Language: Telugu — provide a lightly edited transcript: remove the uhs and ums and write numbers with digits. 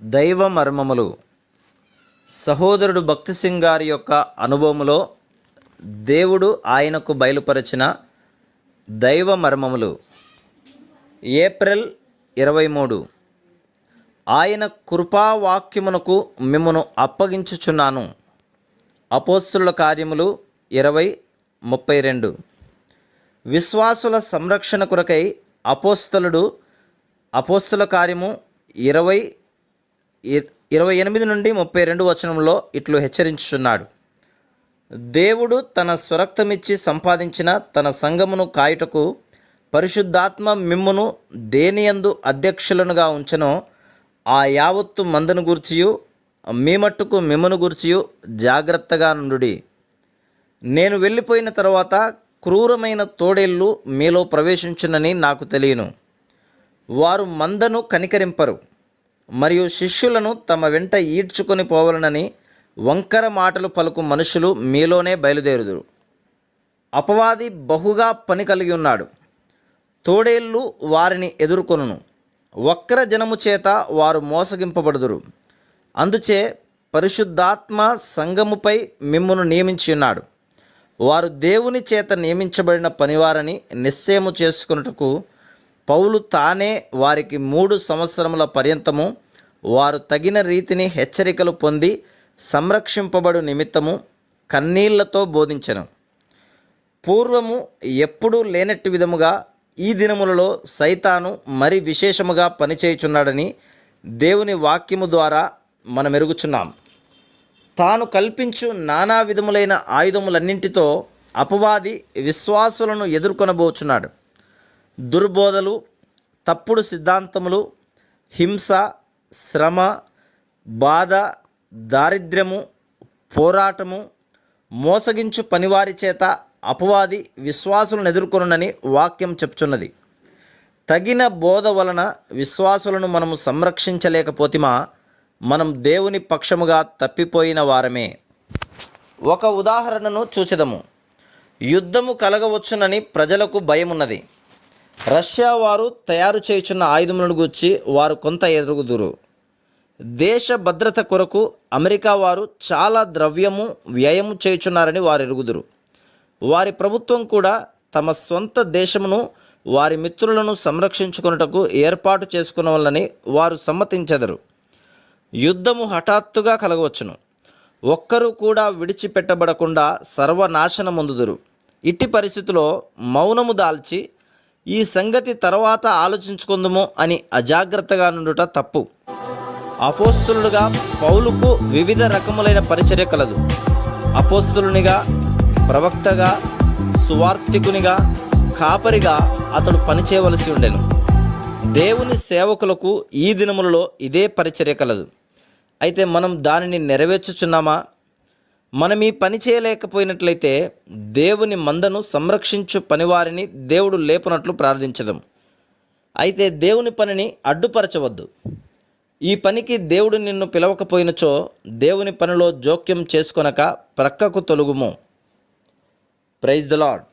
దైవ మర్మములు. సహోదరుడు భక్తి సింగ్ గారి యొక్క అనుభవములో దేవుడు ఆయనకు బయలుపరిచిన దైవ మర్మములు. ఏప్రిల్ 23. ఆయన కృపావాక్యమునకు మిమ్మును అప్పగించుచున్నాను. అపోస్తలుల కార్యములు 20:32. విశ్వాసుల సంరక్షణ కొరకై అపోస్తల కార్యము 28 నుండి 32 వచనంలో ఇట్లు హెచ్చరించుచున్నాడు. దేవుడు తన స్వరక్తమిచ్చి సంపాదించిన తన సంఘమును కాయుటకు పరిశుద్ధాత్మ మిమ్మును దేనియందు అధ్యక్షులనుగా ఉంచెనో ఆ యావత్తు మందను గూర్చియు మీ మట్టుకు మిమ్మును గూర్చియు జాగ్రత్తగా నుండుడి. నేను వెళ్ళిపోయిన తర్వాత క్రూరమైన తోడేళ్ళు మీలో ప్రవేశించునని నాకు తెలియను. వారు మందను కనికరింపరు, మరియు శిష్యులను తమ వెంట ఈడ్చుకొని పోవలనని వంకర మాటలు పలుకు మనుషులు మీలోనే బయలుదేరుదురు. అపవాది బహుగా పని కలిగి ఉన్నాడు. తోడేళ్ళు వారిని ఎదుర్కొనును. వక్ర జనము చేత వారు మోసగింపబడుదురు. అందుచే పరిశుద్ధాత్మ సంఘముపై మిమ్మును నియమించి ఉన్నాడు. వారు దేవుని చేత నియమించబడిన పనివారని నిశ్చయము చేసుకొనుటకు పౌలు తానే వారికి 3 సంవత్సరముల పర్యంతము వారు తగిన రీతిని హెచ్చరికలు పొంది సంరక్షింపబడు నిమిత్తము కన్నీళ్లతో బోధించెను. పూర్వము ఎప్పుడూ లేనట్టి విధముగా ఈ దినములలో సైతాను మరి విశేషముగా పనిచేయుచున్నాడని దేవుని వాక్యము ద్వారా మనం ఎరుగుచున్నాం. తాను కల్పించు నానా విధములైన ఆయుధములన్నింటితో అపవాది విశ్వాసులను ఎదుర్కొనబోచున్నాడు. దుర్బోధలు, తప్పుడు సిద్ధాంతములు, హింస, శ్రమ, బాధ, దారిద్ర్యము, పోరాటము, మోసగించు పనివారి చేత అపవాది విశ్వాసులను ఎదుర్కొనునని వాక్యం చెప్తున్నది. తగిన బోధ వలన విశ్వాసులను మనము సంరక్షించలేకపోతిమా, మనం దేవుని పక్షముగా తప్పిపోయిన వారమే. ఒక ఉదాహరణను చూచెదము. యుద్ధము కలగవచ్చునని ప్రజలకు భయమున్నది. రష్యా వారు తయారు చేయుచున్న ఆయుధములను గూర్చి వారు కొంత ఎదుగుదురు. దేశ భద్రత కొరకు అమెరికా వారు చాలా ద్రవ్యము వ్యయము చేయుచున్నారని వారు ఎరుగుదురు. వారి ప్రభుత్వం కూడా తమ సొంత దేశమును వారి మిత్రులను సంరక్షించుకొనుటకు ఏర్పాటు చేసుకునవలనని వారు సమ్మతించెదరు. యుద్ధము హఠాత్తుగా కలగవచ్చును. ఒక్కరూ కూడా విడిచిపెట్టబడకుండా సర్వనాశనమొందుదురు. ఇట్టి పరిస్థితిలో మౌనము దాల్చి ఈ సంగతి తర్వాత ఆలోచించుకుందుము అని అజాగ్రత్తగా నుండుట తప్పు. అపోస్తలుడుగా పౌలుకు వివిధ రకములైన పరిచర్య కలదు. అపోస్తలునిగా, ప్రవక్తగా, సువార్తికునిగా, కాపరిగా అతడు పనిచేయవలసి ఉండెను. దేవుని సేవకులకు ఈ దినములలో ఇదే పరిచర్య కలదు. అయితే మనం దానిని నెరవేర్చుచున్నామా? మనం ఈ పని చేయలేకపోయినట్లయితే దేవుని మందను సంరక్షించు పనివారిని దేవుడు లేపునట్లు ప్రార్థించదాం. అయితే దేవుని పనిని అడ్డుపరచవద్దు. ఈ పనికి దేవుడు నిన్ను పిలవకపోయినచో దేవుని పనిలో జోక్యం చేసుకొనక ప్రక్కకు తొలుగుము. Praise the lord.